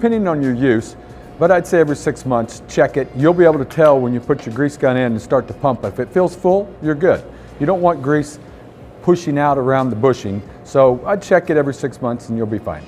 depending on your use, but I'd say every 6 months, check it. You'll be able to tell when you put your grease gun in and start to pump. If it feels full, you're good. You don't want grease pushing out around the bushing, so I'd check it every 6 months and you'll be fine.